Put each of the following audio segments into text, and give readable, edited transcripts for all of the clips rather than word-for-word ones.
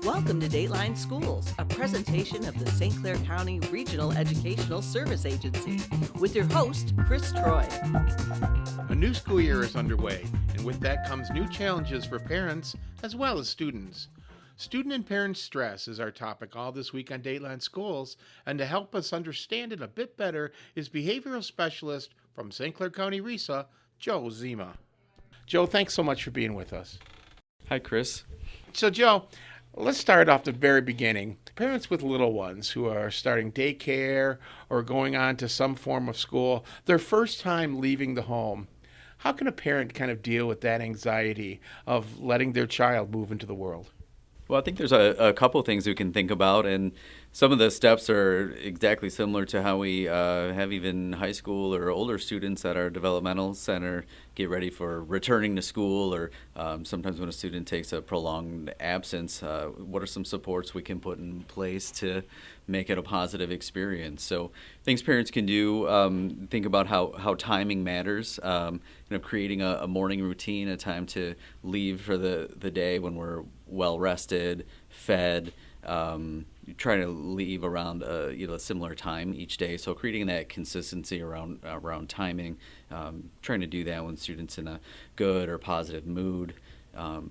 Welcome to Dateline Schools, a presentation of the St. Clair County Regional Educational Service Agency, with your host, Chris Troy. A new school year is underway, and with that comes new challenges for parents as well as students. Student and parent stress is our topic all this week on Dateline Schools, and to help us understand it a bit better is behavioral specialist from St. Clair County RESA, Joe Zima. Joe, thanks so much for being with us. Hi, Chris. So, Joe, let's start off the very beginning. Parents with little ones who are starting daycare or going on to some form of school, their first time leaving the home. How can a parent kind of deal with that anxiety of letting their child move into the world? Well, I think there's a couple things we can think about, and some of the steps are exactly similar to how we have even high school or older students at our developmental center get ready for returning to school, or sometimes when a student takes a prolonged absence, what are some supports we can put in place to make it a positive experience? So things parents can do, think about how timing matters, creating a morning routine, a time to leave for the day when we're well rested, fed, trying to leave around a similar time each day. So creating that consistency around timing, trying to do that when students in a good or positive mood.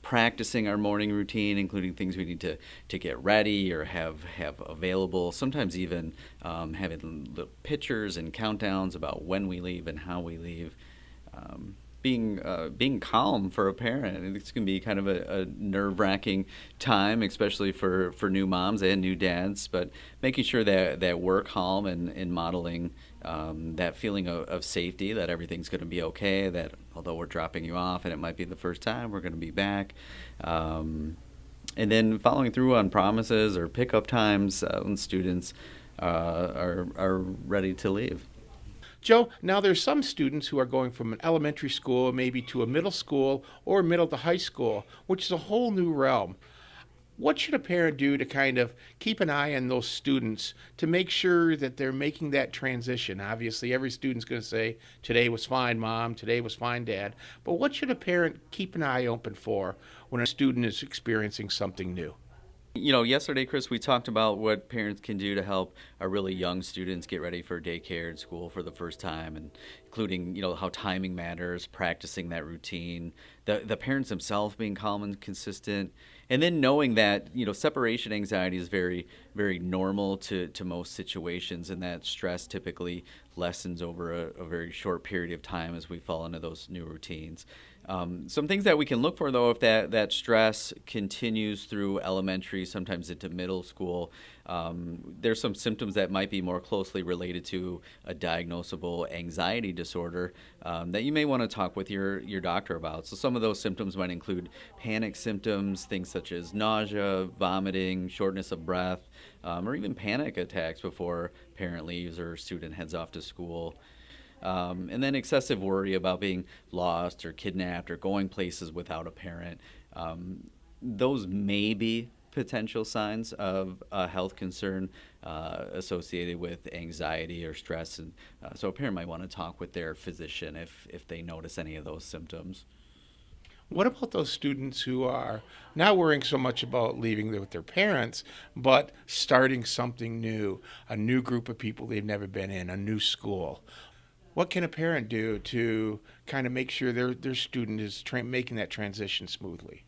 Practicing our morning routine, including things we need to get ready or have available. Sometimes even having little pictures and countdowns about when we leave and how we leave. Being calm for a parent. It's going to be kind of a nerve-wracking time, especially for new moms and new dads, but making sure that we're calm and modeling that feeling of safety, that everything's going to be okay, that although we're dropping you off and it might be the first time, we're going to be back. And then following through on promises or pickup times when students are ready to leave. Joe, now there's some students who are going from an elementary school maybe to a middle school or middle to high school, which is a whole new realm. What should a parent do to kind of keep an eye on those students to make sure that they're making that transition? Obviously, every student's going to say, today was fine, Mom, today was fine, Dad. But what should a parent keep an eye open for when a student is experiencing something new? Yesterday, Chris, we talked about what parents can do to help our really young students get ready for daycare and school for the first time, and including, how timing matters, practicing that routine, the parents themselves being calm and consistent, and then knowing that, separation anxiety is very, very normal to most situations, and that stress typically lessens over a very short period of time as we fall into those new routines. Some things that we can look for, though, if that stress continues through elementary, sometimes into middle school, there's some symptoms that might be more closely related to a diagnosable anxiety disorder that you may want to talk with your doctor about. So some of those symptoms might include panic symptoms, things such as nausea, vomiting, shortness of breath, or even panic attacks before parent leaves or student heads off to school. And then excessive worry about being lost or kidnapped or going places without a parent. Those may be potential signs of a health concern associated with anxiety or stress. And so a parent might want to talk with their physician if they notice any of those symptoms. What about those students who are not worrying so much about leaving with their parents, but starting something new, a new group of people they've never been in, a new school? What can a parent do to kind of make sure their student is making that transition smoothly?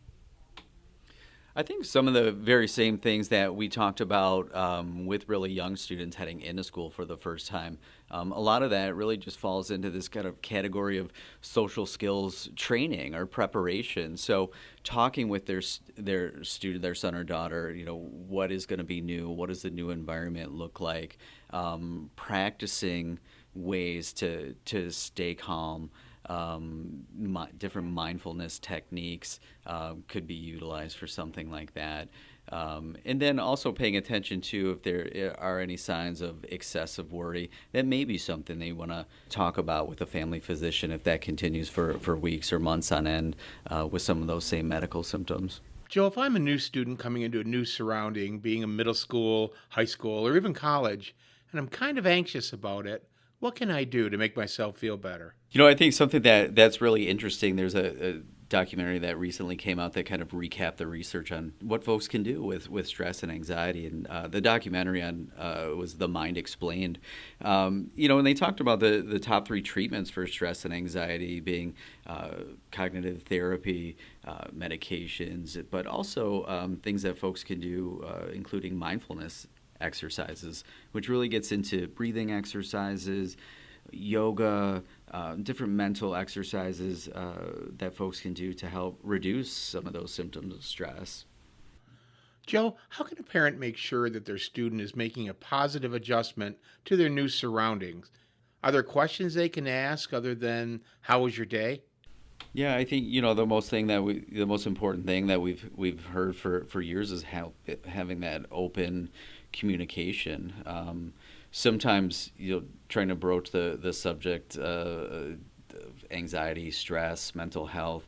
I think some of the very same things that we talked about with really young students heading into school for the first time. A lot of that really just falls into this kind of category of social skills training or preparation. So talking with their student, their son or daughter, what is going to be new? What does the new environment look like? Practicing ways to stay calm. Different mindfulness techniques could be utilized for something like that. And then also paying attention to if there are any signs of excessive worry. That may be something they want to talk about with a family physician if that continues for weeks or months on end with some of those same medical symptoms. Joe, if I'm a new student coming into a new surrounding, being a middle school, high school, or even college, and I'm kind of anxious about it, what can I do to make myself feel better? I think something that's really interesting, there's a documentary that recently came out that kind of recapped the research on what folks can do with stress and anxiety. And the documentary on was The Mind Explained. And they talked about the top 3 treatments for stress and anxiety being cognitive therapy, medications, but also things that folks can do, including mindfulness exercises, which really gets into breathing exercises, yoga, different mental exercises that folks can do to help reduce some of those symptoms of stress. Joe, how can a parent make sure that their student is making a positive adjustment to their new surroundings? Are there questions they can ask other than "How was your day"? Yeah, I think the most important thing that we've heard for years is having that open communication. Sometimes trying to broach the subject of anxiety, stress, mental health.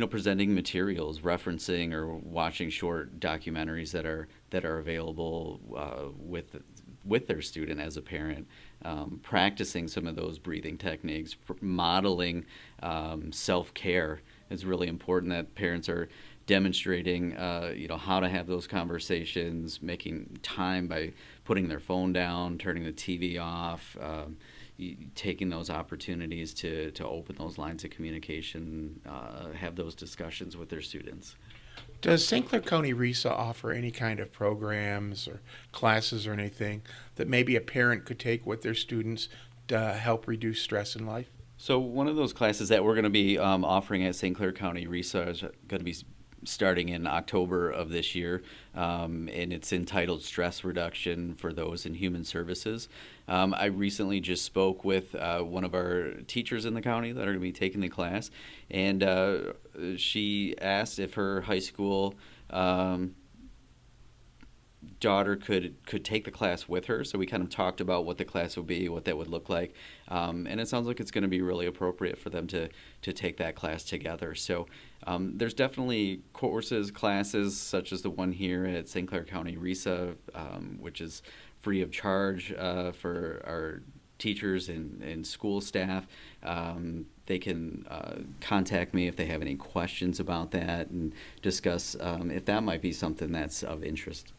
Presenting materials, referencing or watching short documentaries that are available with their student as a parent, practicing some of those breathing techniques, modeling self-care is really important. That parents are demonstrating, how to have those conversations, making time by putting their phone down, turning the TV off, taking those opportunities to open those lines of communication, have those discussions with their students. Does St. Clair County RESA offer any kind of programs or classes or anything that maybe a parent could take with their students to help reduce stress in life? So one of those classes that we're going to be offering at St. Clair County RESA is going to be starting in October of this year, and it's entitled Stress Reduction for Those in Human Services. I recently just spoke with one of our teachers in the county that are going to be taking the class, and she asked if her high school daughter could take the class with her. So we kind of talked about what the class would be, what that would look like, and it sounds like it's going to be really appropriate for them to take that class together. So there's definitely courses, classes such as the one here at St. Clair County RESA, which is free of charge for our teachers and school staff. They can contact me if they have any questions about that and discuss if that might be something that's of interest.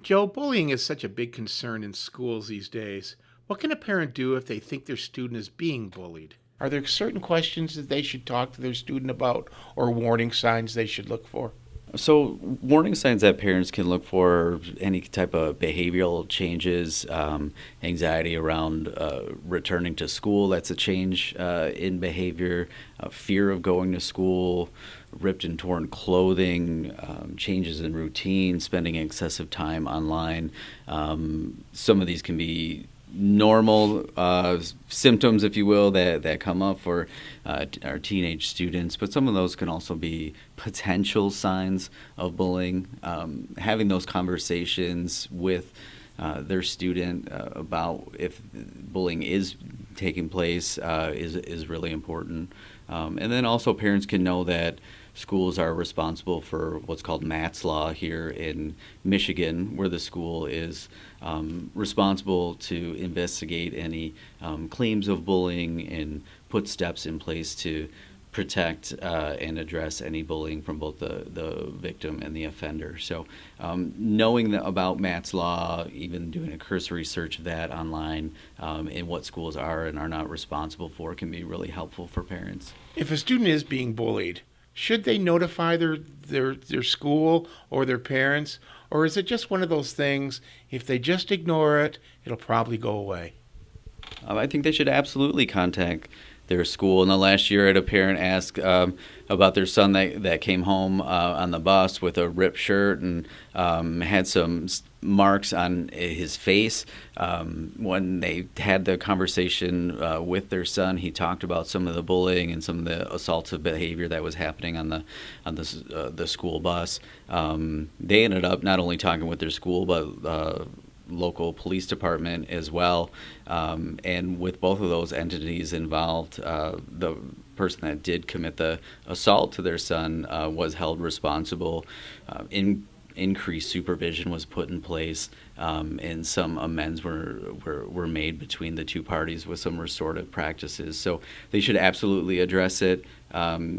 Joe, bullying is such a big concern in schools these days. What can a parent do if they think their student is being bullied? Are there certain questions that they should talk to their student about or warning signs they should look for? So warning signs that parents can look for, any type of behavioral changes, anxiety around returning to school, that's a change in behavior, fear of going to school, ripped and torn clothing, changes in routine, spending excessive time online. Some of these can be normal symptoms, if you will, that come up for our teenage students, but some of those can also be potential signs of bullying. Having those conversations with their student about if bullying is taking place is really important. And then also parents can know that schools are responsible for what's called Matt's Law here in Michigan, where the school is responsible to investigate any claims of bullying and put steps in place to protect and address any bullying from both the victim and the offender. So knowing about Matt's Law, even doing a cursory search of that online, and what schools are and are not responsible for can be really helpful for parents. If a student is being bullied, should they notify their school or their parents? Or is it just one of those things, if they just ignore it, it'll probably go away? I think they should absolutely contact their school. In the last year, I had a parent ask about their son that came home on the bus with a ripped shirt and had some marks on his face. When they had the conversation with their son, he talked about some of the bullying and some of the assaultive behavior that was happening on the school bus. They ended up not only talking with their school, but local police department as well, and with both of those entities involved, the person that did commit the assault to their son was held responsible in increased supervision was put in place, and some amends were made between the two parties with some restorative practices. So they should absolutely address it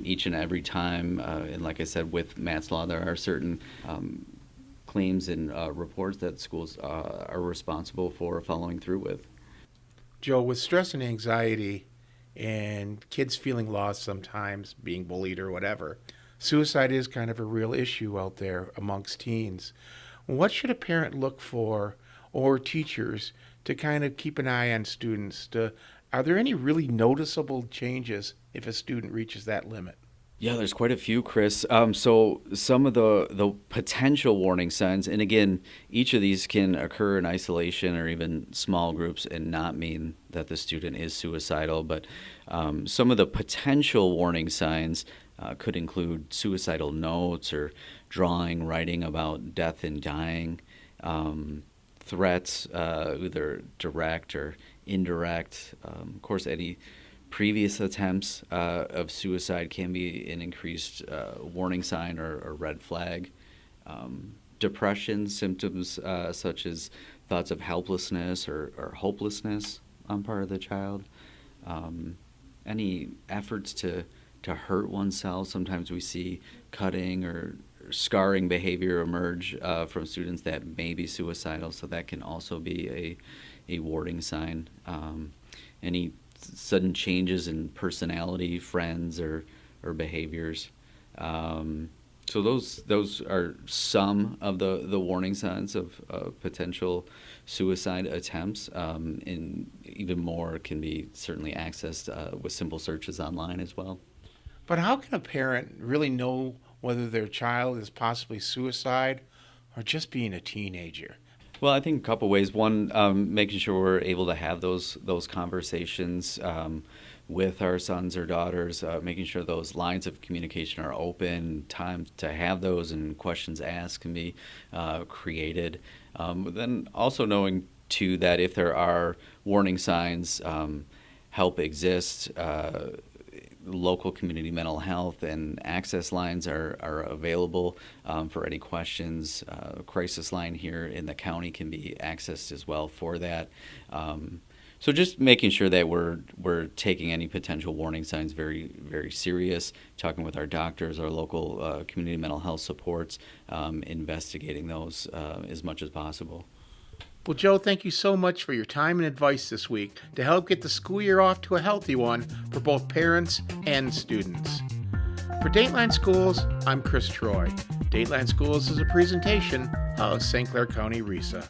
each and every time. And like I said, with Matt's Law, there are certain claims and reports that schools are responsible for following through with. Joe, with stress and anxiety and kids feeling lost sometimes, being bullied or whatever, suicide is kind of a real issue out there amongst teens. What should a parent look for, or teachers, to kind of keep an eye on students? Are there any really noticeable changes if a student reaches that limit? Yeah, there's quite a few, Chris. So some of the potential warning signs, and again, each of these can occur in isolation or even small groups and not mean that the student is suicidal. But some of the potential warning signs could include suicidal notes or writing about death and dying, threats, either direct or indirect. Of course, any previous attempts of suicide can be an increased warning sign or red flag. Depression symptoms such as thoughts of helplessness or hopelessness on part of the child. Any efforts to hurt oneself. Sometimes we see cutting or scarring behavior emerge from students that may be suicidal, so that can also be a warning sign. Any sudden changes in personality, friends, or behaviors. So those are some of the warning signs of potential suicide attempts, and even more can be certainly accessed with simple searches online as well. But how can a parent really know whether their child is possibly suicide or just being a teenager? Well, I think a couple ways. One, making sure we're able to have those conversations with our sons or daughters, making sure those lines of communication are open, time to have those, and questions asked can be created. But then also knowing, too, that if there are warning signs, help exists. Local community mental health and access lines are available for any questions. Crisis line here in the county can be accessed as well for that. So just making sure that we're taking any potential warning signs very, very serious, talking with our doctors, our local community mental health supports, investigating those as much as possible. Well, Joe, thank you so much for your time and advice this week to help get the school year off to a healthy one for both parents and students. For Dateline Schools, I'm Chris Troy. Dateline Schools is a presentation of St. Clair County RESA.